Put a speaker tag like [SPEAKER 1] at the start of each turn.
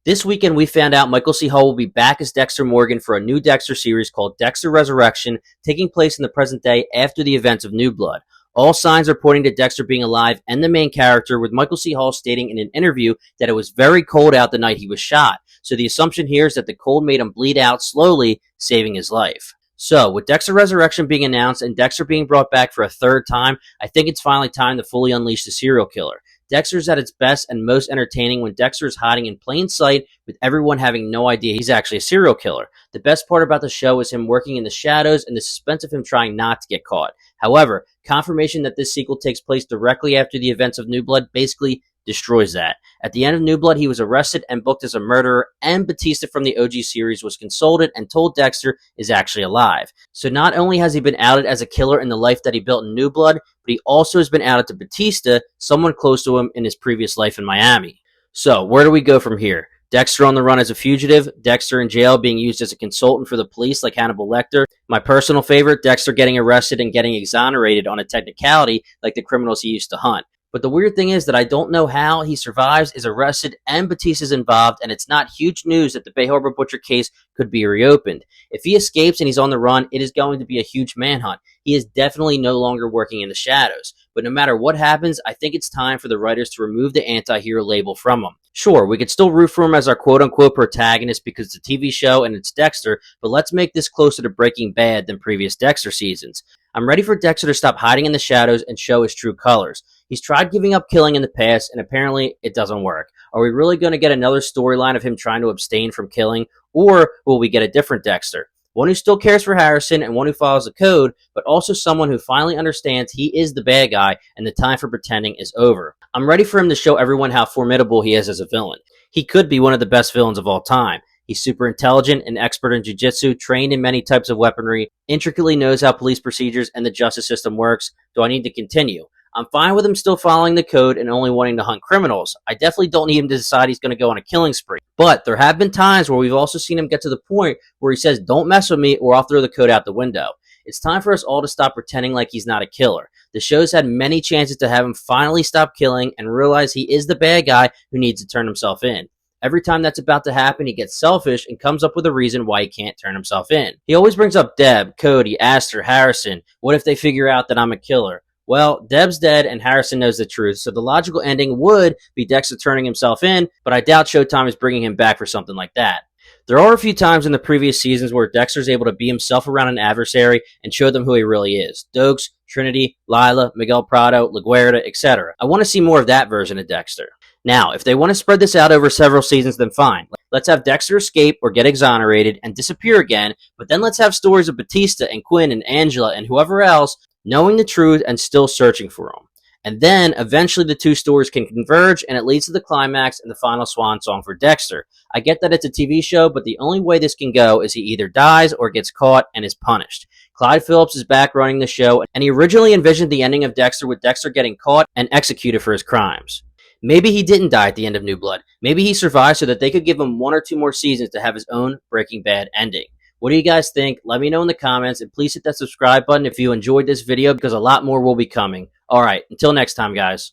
[SPEAKER 1] This weekend, we found out Michael C. Hall will be back as Dexter Morgan for a new Dexter series called Dexter Resurrection, taking place in the present day after the events of New Blood. All signs are pointing to Dexter being alive and the main character, with Michael C. Hall stating in an interview that it was very cold out the night he was shot. So the assumption here is that the cold made him bleed out slowly, saving his life. So, with Dexter Resurrection being announced and Dexter being brought back for a third time, I think it's finally time to fully unleash the serial killer. Dexter's at its best and most entertaining when Dexter is hiding in plain sight with everyone having no idea he's actually a serial killer. The best part about the show is him working in the shadows and the suspense of him trying not to get caught. However, confirmation that this sequel takes place directly after the events of New Blood basically destroys that. At the end of New Blood, he was arrested and booked as a murderer, and Batista from the OG series was consulted and told Dexter is actually alive. So not only has he been outed as a killer in the life that he built in New Blood, but he also has been outed to Batista, someone close to him in his previous life in Miami. So where do we go from here? Dexter on the run as a fugitive, Dexter in jail being used as a consultant for the police like Hannibal Lecter. My personal favorite, Dexter getting arrested and getting exonerated on a technicality like the criminals he used to hunt. But the weird thing is that I don't know how he survives, is arrested, and Batista's involved, and it's not huge news that the Bay Harbor Butcher case could be reopened. If he escapes and he's on the run, it is going to be a huge manhunt. He is definitely no longer working in the shadows. But no matter what happens, I think it's time for the writers to remove the anti-hero label from him. Sure, we could still root for him as our quote-unquote protagonist because it's a TV show and it's Dexter, but let's make this closer to Breaking Bad than previous Dexter seasons. I'm ready for Dexter to stop hiding in the shadows and show his true colors. He's tried giving up killing in the past, and apparently it doesn't work. Are we really going to get another storyline of him trying to abstain from killing, or will we get a different Dexter? One who still cares for Harrison and one who follows the code, but also someone who finally understands he is the bad guy and the time for pretending is over. I'm ready for him to show everyone how formidable he is as a villain. He could be one of the best villains of all time. He's super intelligent and expert in jiu-jitsu, trained in many types of weaponry, intricately knows how police procedures and the justice system works. Do I need to continue? I'm fine with him still following the code and only wanting to hunt criminals. I definitely don't need him to decide he's going to go on a killing spree. But there have been times where we've also seen him get to the point where he says, "Don't mess with me or I'll throw the code out the window." It's time for us all to stop pretending like he's not a killer. The show's had many chances to have him finally stop killing and realize he is the bad guy who needs to turn himself in. Every time that's about to happen, he gets selfish and comes up with a reason why he can't turn himself in. He always brings up Deb, Cody, Astor, Harrison. What if they figure out that I'm a killer? Well, Deb's dead and Harrison knows the truth, so the logical ending would be Dexter turning himself in, but I doubt Showtime is bringing him back for something like that. There are a few times in the previous seasons where Dexter's able to be himself around an adversary and show them who he really is. Dokes, Trinity, Lila, Miguel Prado, LaGuardia, etc. I want to see more of that version of Dexter. Now, if they want to spread this out over several seasons, then fine. Let's have Dexter escape or get exonerated and disappear again, but then let's have stories of Batista and Quinn and Angela and whoever else knowing the truth and still searching for him. And then, eventually, the two stories can converge, and it leads to the climax and the final swan song for Dexter. I get that it's a TV show, but the only way this can go is he either dies or gets caught and is punished. Clyde Phillips is back running the show, and he originally envisioned the ending of Dexter with Dexter getting caught and executed for his crimes. Maybe he didn't die at the end of New Blood. Maybe he survived so that they could give him 1 or 2 more seasons to have his own Breaking Bad ending. What do you guys think? Let me know in the comments, and please hit that subscribe button if you enjoyed this video because a lot more will be coming. Alright, until next time, guys.